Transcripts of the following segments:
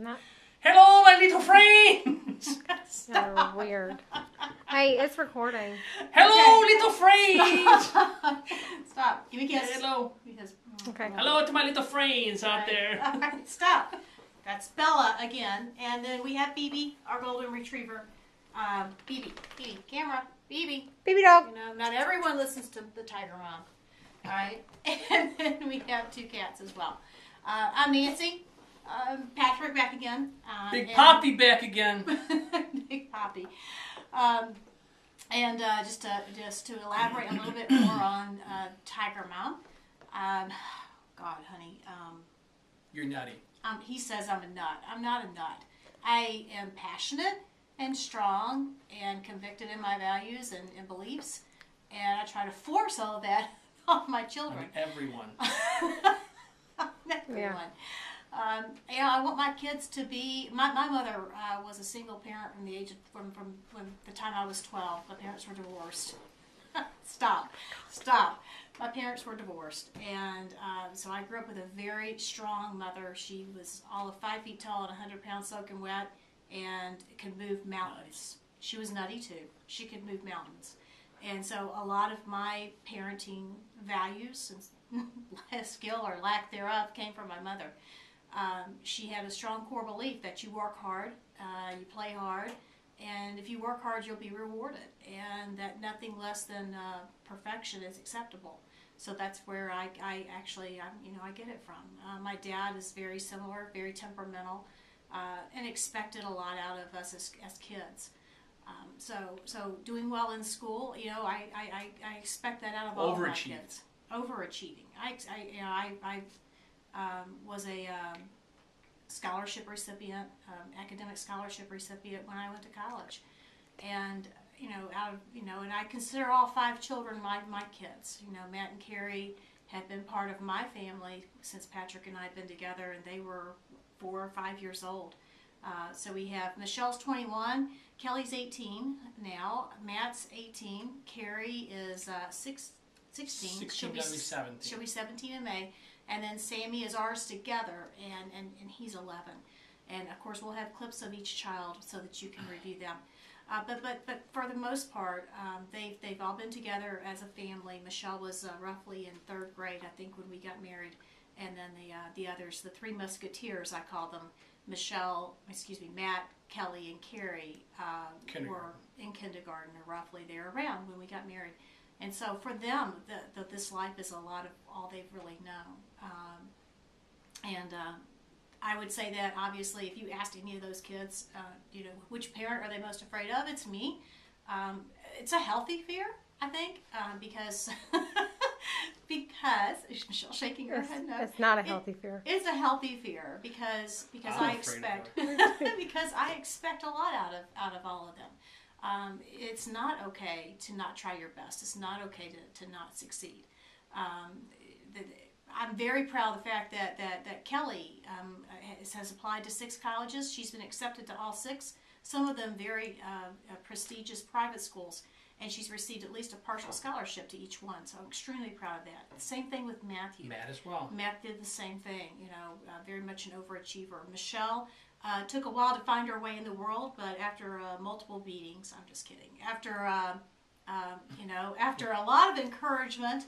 Not Hello, my little friends. so weird. Hey, it's recording. Hello, little friends. Stop. Give me a kiss. Hello. Because, Okay. Hello to my little friends out there. All right, stop. That's Bella again. And then we have Phoebe, our golden retriever. Phoebe, camera, Phoebe. Baby dog. You know, not everyone listens to the Tiger Mom. All right. And then we have two cats as well. I'm Nancy. Patrick back again. Big Poppy back again. Big Poppy. Just to elaborate a little bit more on Tiger Mom. God, honey. You're nutty. He says I'm a nut. I'm not a nut. I am passionate and strong and convicted in my values and beliefs. And I try to force all of that on my children. Everyone. Everyone. I want my kids to be. My mother was a single parent from the age of from when the time I was 12. My parents were divorced. Stop. My parents were divorced, and so I grew up with a very strong mother. She was all of 5 feet tall and 100 pounds soaking wet, and could move mountains. She was nutty too. She could move mountains, and so a lot of my parenting values and skill or lack thereof came from my mother. She had a strong core belief that you work hard, you play hard, and if you work hard, you'll be rewarded, and that nothing less than perfection is acceptable. So that's where I get it from. My dad is very similar, very temperamental, and expected a lot out of us as kids. So doing well in school, I expect that out of all of my kids. Overachieving. I was a scholarship recipient, academic scholarship recipient when I went to college, and and I consider all 5 children my kids. Matt and Carrie have been part of my family since Patrick and I have been together, and they were 4 or 5 years old. So we have Michelle's 21, Kelly's 18 now, Matt's 18, Carrie is 16. 16 gonna be 17. She'll be 17 in May. And then Sammy is ours together, and he's 11. And of course, we'll have clips of each child so that you can review them. But for the most part, they've all been together as a family. Michelle was roughly in 3rd grade, I think, when we got married. And then the others, the 3 Musketeers, I call them, Matt, Kelly, and Carrie, were in kindergarten, or roughly they were around when we got married. And so for them, this life is a lot of all they've really known. I would say that, obviously, if you asked any of those kids, which parent are they most afraid of, it's me. It's a healthy fear, I think, because is Michelle shaking her head? No. It's not a healthy fear. It's a healthy fear because I expect because I expect a lot out of all of them. It's not okay to not try your best. It's not okay to not succeed. I'm very proud of the fact that Kelly has applied to 6 colleges. She's been accepted to all 6, some of them very prestigious private schools, and she's received at least a partial scholarship to each one. So I'm extremely proud of that. Same thing with Matthew. Matt as well. Matt did the same thing, very much an overachiever. Michelle took a while to find her way in the world, but after multiple beatings, I'm just kidding. After after a lot of encouragement,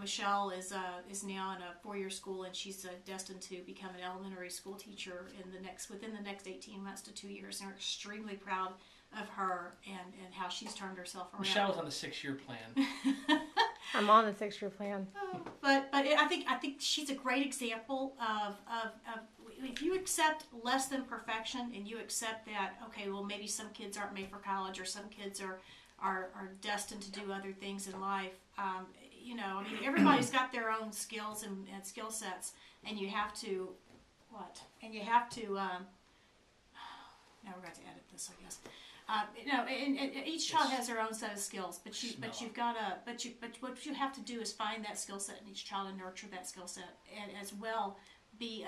Michelle is now in a 4-year school, and she's destined to become an elementary school teacher within the next 18 months to 2 years. And we're extremely proud of her and how she's turned herself around. Michelle's on the 6-year plan. I'm on the 6-year plan. But I think she's a great example of if you accept less than perfection, and you accept that, okay, well, maybe some kids aren't made for college, or some kids are destined to do other things in life. Everybody's got their own skills and skill sets, and you have to now we're going to edit this, I guess. And each child has their own set of skills, but what you have to do is find that skill set in each child and nurture that skill set, and as well be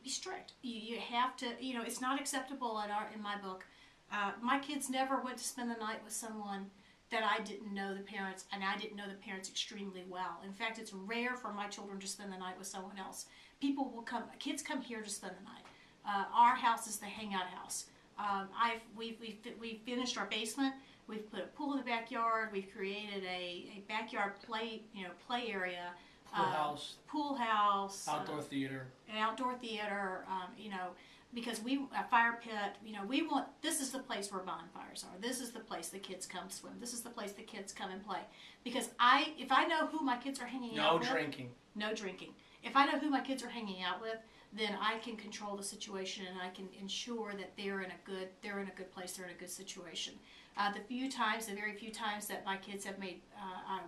strict. You have to, it's not acceptable in my book. My kids never went to spend the night with someone that I didn't know the parents, and I didn't know the parents extremely well. In fact, it's rare for my children to spend the night with someone else, people will come. Kids come here to spend the night. Our house is the hangout house. We've finished our basement. We've put a pool in the backyard. We've created a backyard play area. Pool house. Outdoor theater. An outdoor theater. Because a fire pit. We want. This is the place where bonfires are. This is the place the kids come swim. This is the place the kids come and play. Because if I know who my kids are hanging out with. No drinking. If I know who my kids are hanging out with, then I can control the situation and I can ensure that they're in a good place, they're in a good situation. The very few times that my kids have made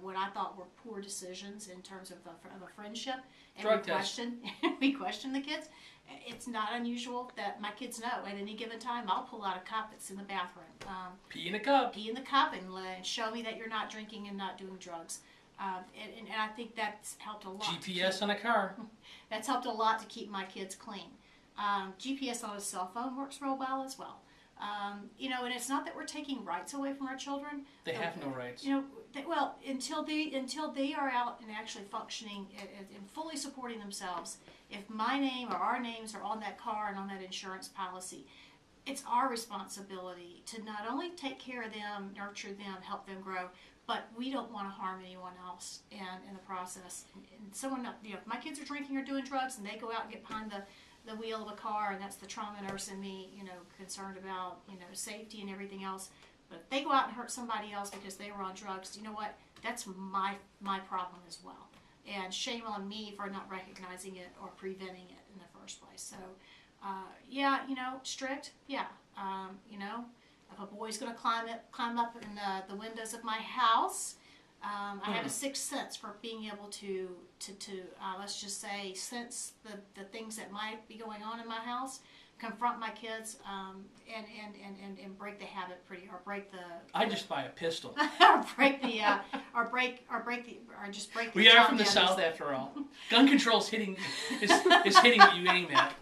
what I thought were poor decisions in terms of a friendship, and we question the kids. It's not unusual that my kids know at any given time I'll pull out a cup that's in the bathroom. Pee in the cup. Pee in the cup and show me that you're not drinking and not doing drugs. And I think that's helped a lot. GPS on a car. That's helped a lot to keep my kids clean. GPS on a cell phone works real well as well. And it's not that we're taking rights away from our children. They have no rights. Until they are out and actually functioning and fully supporting themselves. If my name or our names are on that car and on that insurance policy, it's our responsibility to not only take care of them, nurture them, help them grow, but we don't want to harm anyone else in the process. And someone, if my kids are drinking or doing drugs and they go out and get behind the wheel of a car, and that's the trauma nurse in me, concerned about, safety and everything else. But if they go out and hurt somebody else because they were on drugs, you know what? That's my problem as well. And shame on me for not recognizing it or preventing it in the first place. So, strict, yeah. If a boy's going to climb up in the windows of my house, I have a sixth sense for being able to let's just say, sense the things that might be going on in my house, confront my kids, and break the habit or break the. I just buy a pistol. or break the. We are from the South, after all. Gun control's hitting is hitting what you aim at.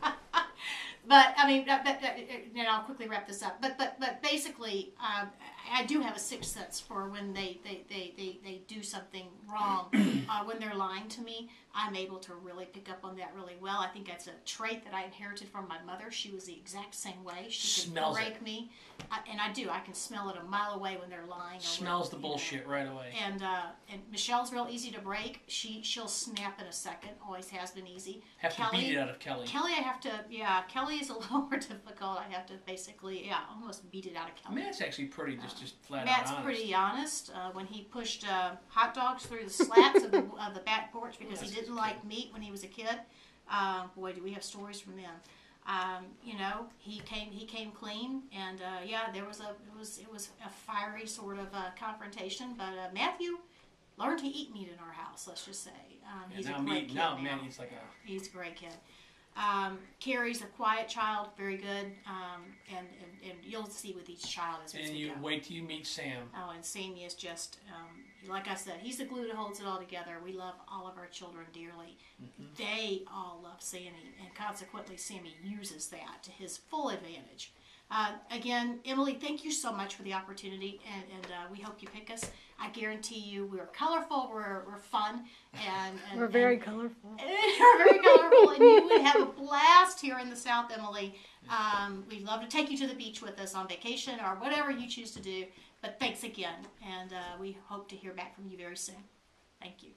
But I mean, and I'll quickly wrap this up. But basically, I do have a sixth sense for when they do something wrong. When they're lying to me, I'm able to really pick up on that really well. I think that's a trait that I inherited from my mother. She was the exact same way. She could break me, and I do. I can smell it a mile away when they're lying. Smells the bullshit right away. And Michelle's real easy to break. She'll snap in a second. Always has been easy. Have to beat it out of Kelly. Kelly, Kelly is a little more difficult. I have to basically, almost beat it out of Kelly. Matt's actually pretty just flat Matt's out honest. pretty honest. When he pushed hot dogs through the slats of the back porch because he didn't like meat when he was a kid. Boy, do we have stories from them. He came clean, and it was a fiery sort of confrontation. But Matthew learned to eat meat in our house. Let's just say he's a great kid now. Man, he's a great kid. Carrie's a quiet child, very good, and you'll see with each child as we go. And you wait till you meet Sam. Oh, and Sammy is just, like I said, he's the glue that holds it all together. We love all of our children dearly. Mm-hmm. They all love Sammy, and consequently, Sammy uses that to his full advantage. Again, Emily, thank you so much for the opportunity, and we hope you pick us. I guarantee you we're colorful, we're fun, and we're very colorful. We're very colorful, and you would have a blast here in the South, Emily. We'd love to take you to the beach with us on vacation or whatever you choose to do, but thanks again, and we hope to hear back from you very soon. Thank you.